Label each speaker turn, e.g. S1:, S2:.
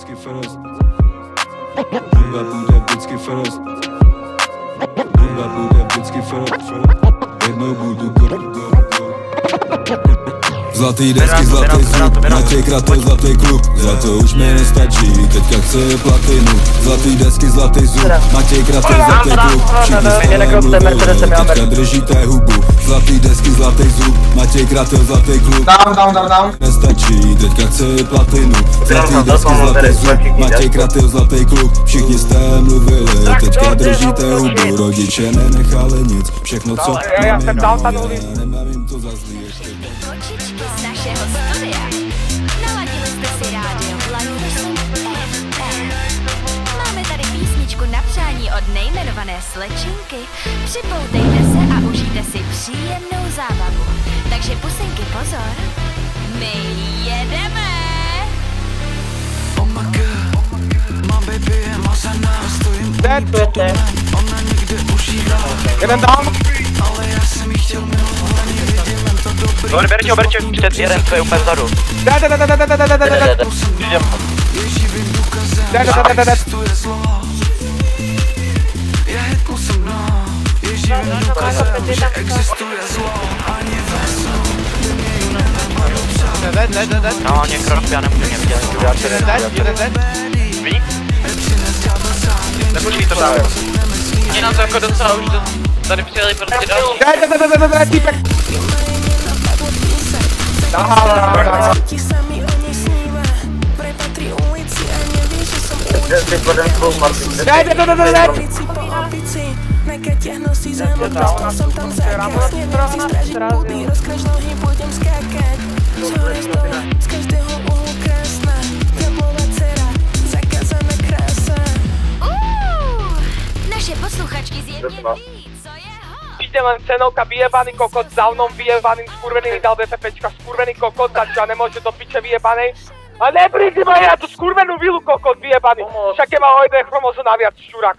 S1: vždycky first. Rumba bude vždycky first. Rumba bude vždycky first. Jednou budu go. Zlatý desky, zlatý zvuk, Matěj Kratel, zlatý klub. Za to už mi nestačí, teďka chce platinu. Zlatý desky, zlatý zvuk, Matěj Kratel, zlatý klub. Všichni jste mluvili, teďka držíte hubu. Zlatý desky, zlatý zvuk, Matěj Kratel, zlatý klub.
S2: Down.
S1: Nestačí, teďka chce platinu. Zlatý desky, zlatý zvuk, Matěj Kratel, zlatý klub. Všichni jste mluvili, teďka držíte hubu. Rodiče nenechali nic, všechno co máme, nemám jim to za zlý ještě.
S3: Kočičky z našeho studia. Naladili jste si rádio Live FM. Máme tady písničku na přání od nejmenované slečinky. Připoutejte se a užijte si příjemnou zábavu. Takže pusenky pozor, my jedeme!
S4: Oh my god, my baby je mazaná. Stojím ona někde užívá.
S2: Jeden down.
S4: Ale já jsem jí chtěl milovat, ani vidím to dobrý.
S5: Dobře, berče, před jeden, to je úplně vzadu.
S4: Je živým důkazem, že existuje zlo. Já hitnu jsem dno. Je živým důkazem, že existuje zlo. Ani ve snu, kde mě jiné nebudu přát.
S5: No, mě krok, já nemůžu mě vidět. Ví?
S2: Nepočkej to dál.
S5: Mě nám to jako docela už tady přijeli prostě další.
S2: Týpek.
S3: Naše posluchačky zjevně ví, co je hot.
S2: Ide len cenovka, vyjebaný kokot, za mnou vyjebaným skurveným dal BFPčka, skurvený kokot, takže nemôže do piče vyjebanej. A nebrídi ma, ja tu skurvenú vilu kokot vyjebaný, však je má o jeden chromozón naviac, šťurák.